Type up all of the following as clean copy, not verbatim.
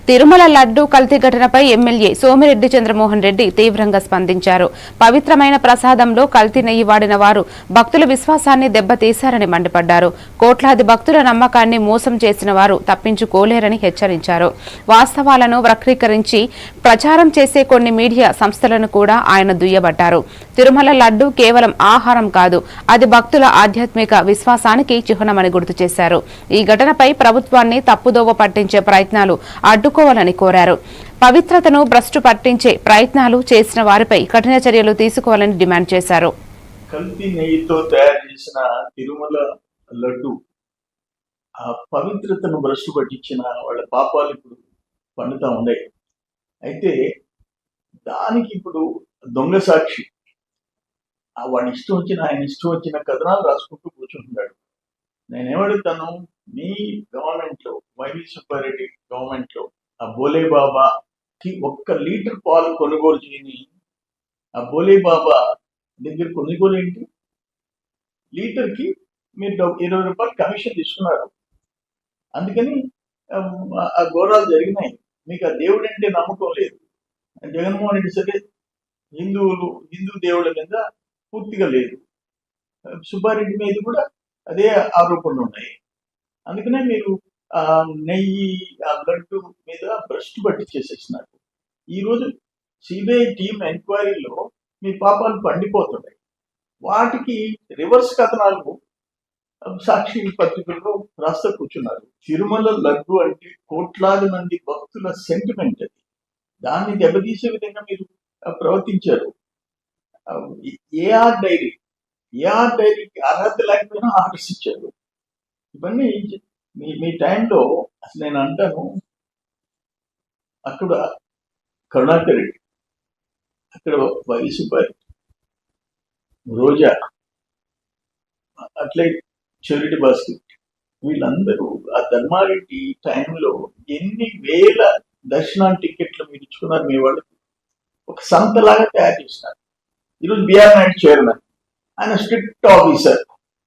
తిరుమల లడ్డూ కల్తీ ఘటనపై ఎమ్మెల్యే సోమిరెడ్డి చంద్రమోహన్ రెడ్డి తీవ్రంగా స్పందించారు. పవిత్రమైన ప్రసాదంలో కల్తీ నెయ్యి వాడిన వారు భక్తుల విశ్వాసాన్ని దెబ్బతీశారని మండిపడ్డారు. కోట్లాది భక్తుల నమ్మకాన్ని మోసం చేసిన వారు తప్పించుకోలేరని హెచ్చరించారు. వాస్తవాలను వక్రీకరించి ప్రచారం చేసే కొన్ని మీడియా సంస్థలను కూడా ఆయన దుయ్యబట్టారు. తిరుమల లడ్డూ కేవలం ఆహారం కాదు, అది భక్తుల ఆధ్యాత్మిక విశ్వాసానికి చిహ్నమని గుర్తు చేశారు. ఈ ఘటనపై ప్రభుత్వాన్ని తప్పుదోవ పట్టించే ప్రయత్నాలు అడ్డుకోవాలని కోరారు. పవిత్రతను భ్రష్టు పట్టించే ప్రయత్నాలు చేసిన వారిపై కఠిన చర్యలు తీసుకోవాలని డిమాండ్ చేశారు. కల్తీ నెయ్యితో తయారు చేసిన తిరుమల లడ్డు ఆ పవిత్రతను భ్రష్టు పట్టించిన వాళ్ళ పాపాలు ఇప్పుడు పండుతా ఉన్నాయి. అయితే దానికి ఇప్పుడు దొంగ సాక్షి వాడి ఇష్టం వచ్చిన ఆయన ఇష్టం వచ్చిన కథనాలు రాసుకుంటూ కూర్చుంటున్నాడు. నేనేమడుగుతాను, మీ గవర్నమెంట్ లో వైవి సుబ్బారెడ్డి గవర్నమెంట్ లో ఆ బోలే బాబాకి 1 లీటర్ పాలు కొనుగోలు చేయని ఆ బోలే బాబా దగ్గర కొనుగోలు ఏంటి? లీటర్కి మీరు 20 రూపాయలు కమిషన్ తీసుకున్నారు. అందుకని ఆ ఘోరాలు జరిగినాయి. మీకు ఆ దేవుడు అంటే నమ్మకం లేదు. జగన్మోహన్ రెడ్డి సరే హిందూ దేవుళ్ళ మీద పూర్తిగా లేదు. సుబ్బారెడ్డి మీద కూడా అదే ఆరోపణలు ఉన్నాయి. అందుకనే మీరు ఆ నెయ్యి ఆ లడ్డు మీద భ్రష్టు పట్టి చేసేసినారు. ఈరోజు సిబిఐ టీం ఎంక్వైరీలో మీ పాపాలు పండిపోతున్నాయి. వాటికి రివర్స్ కథనాలు సాక్షి పత్రికల్లో రాస్తా కూర్చున్నారు. తిరుమల లడ్డు అంటే కోట్లాది మంది భక్తుల సెంటిమెంట్. అది దాన్ని దెబ్బతీసే విధంగా మీరు ప్రవర్తించారు. ఏఆర్ డైరీకి అర్హత లేకపోయినా ఆర్డర్స్ ఇచ్చారు. ఇవన్నీ మీ టైంలో అసలు నేను అంటాను, అక్కడ కరుణాకర్ రెడ్డి, అక్కడ వైవి సుబ్బారెడ్డి, రోజా, అట్లే చెవిరెడ్డి భాస్కర్, వీళ్ళందరూ ఆ ధర్మారెడ్డి టైంలో ఎన్ని వేల దర్శనాల టికెట్లు మీరు ఇచ్చుకున్నారు. మీ వాళ్ళకి ఒక సంతలాగా తయారు చేసినారు. ఈరోజు బిఆర్ నాయుడు చైర్మన్, ఆయన స్ట్రిక్ట్ ఆఫీసర్.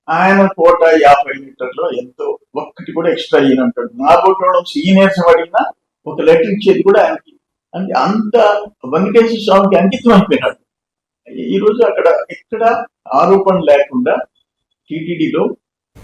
ఆయన కోట 50 లీటర్లో ఎంతో ఒక్కటి కూడా ఎక్స్ట్రా ఇయ్యనంటాడు. నా కోట సీనియర్స్ అడిగినా ఒక లెటర్ ఇచ్చేది కూడా ఆయనకి. అంటే అంత వెంకటేశ్వర స్వామికి అంకితం అయిపోయినాడు. ఈరోజు అక్కడ ఎక్కడ ఆరోపణ లేకుండా టీటీడీలో